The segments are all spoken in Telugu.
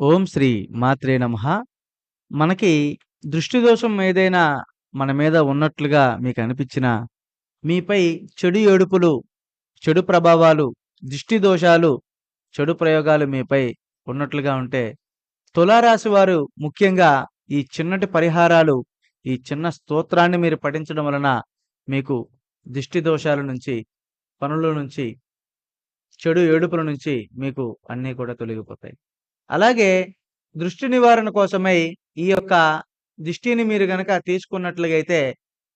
ఓం శ్రీ మాత్రే నమః. మనకి దృష్టి దోషం ఏదైనా మన మీద ఉన్నట్లుగా మీకనిపించినా, మీపై చెడు ఏడుపులు, చెడు ప్రభావాలు, దిష్టి దోషాలు, చెడు ప్రయోగాలు మీపై ఉన్నట్లుగా ఉంటే, తులారాశి వారు ముఖ్యంగా ఈ చిన్నటి పరిహారాలు, ఈ చిన్న స్తోత్రాన్ని మీరు పఠించడం వలన మీకు దిష్టి దోషాల నుంచి, పనుల నుంచి, చెడు ఏడుపుల నుంచి మీకు అన్నీ కూడా తొలగిపోతాయి. అలాగే దృష్టి నివారణ కోసమై ఈ యొక్క దిష్టిని మీరు గనక తీసుకున్నట్లుగైతే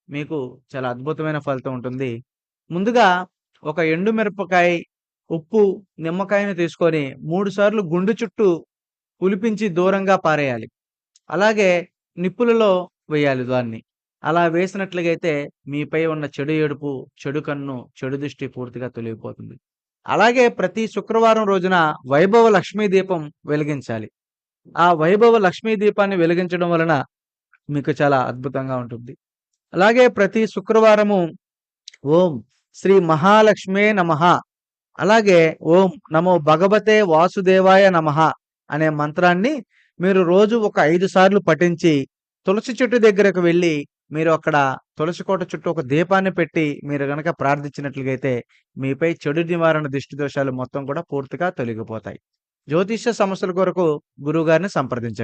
మీకు చాలా అద్భుతమైన ఫలితం ఉంటుంది. ముందుగా ఒక ఎండు మిరపకాయ, ఉప్పు, నిమ్మకాయని తీసుకొని 3 సార్లు గుండు చుట్టూ పులిపించి దూరంగా పారేయాలి. అలాగే నిప్పులలో వేయాలి దాన్ని. అలా వేసినట్లుగైతే మీపై ఉన్న చెడు ఏడుపు, చెడు కన్ను, చెడు దృష్టి పూర్తిగా తొలగిపోతుంది. అలాగే ప్రతి శుక్రవారం రోజున వైభవ లక్ష్మీ దీపం వెలిగించాలి. ఆ వైభవ లక్ష్మీ దీపాన్ని వెలిగించడం వలన మీకు చాలా అద్భుతంగా ఉంటుంది. అలాగే ప్రతి శుక్రవారము ఓం శ్రీ మహాలక్ష్మే నమః, అలాగే ఓం నమో భగవతే వాసుదేవాయ నమః అనే మంత్రాన్ని మీరు రోజు ఒక 5 సార్లు పఠించి, తులసి చెట్టు దగ్గరకు వెళ్లి మీరు అక్కడ తులసి కోట చుట్టూ ఒక దీపాన్ని పెట్టి మీరు గనక ప్రార్థించినట్లుగైతే మీపై చెడు నివారణ దిష్టి దోషాలు మొత్తం కూడా పూర్తిగా తొలగిపోతాయి. జ్యోతిష్య సమస్యల కొరకు గురువుగారిని సంప్రదించండి.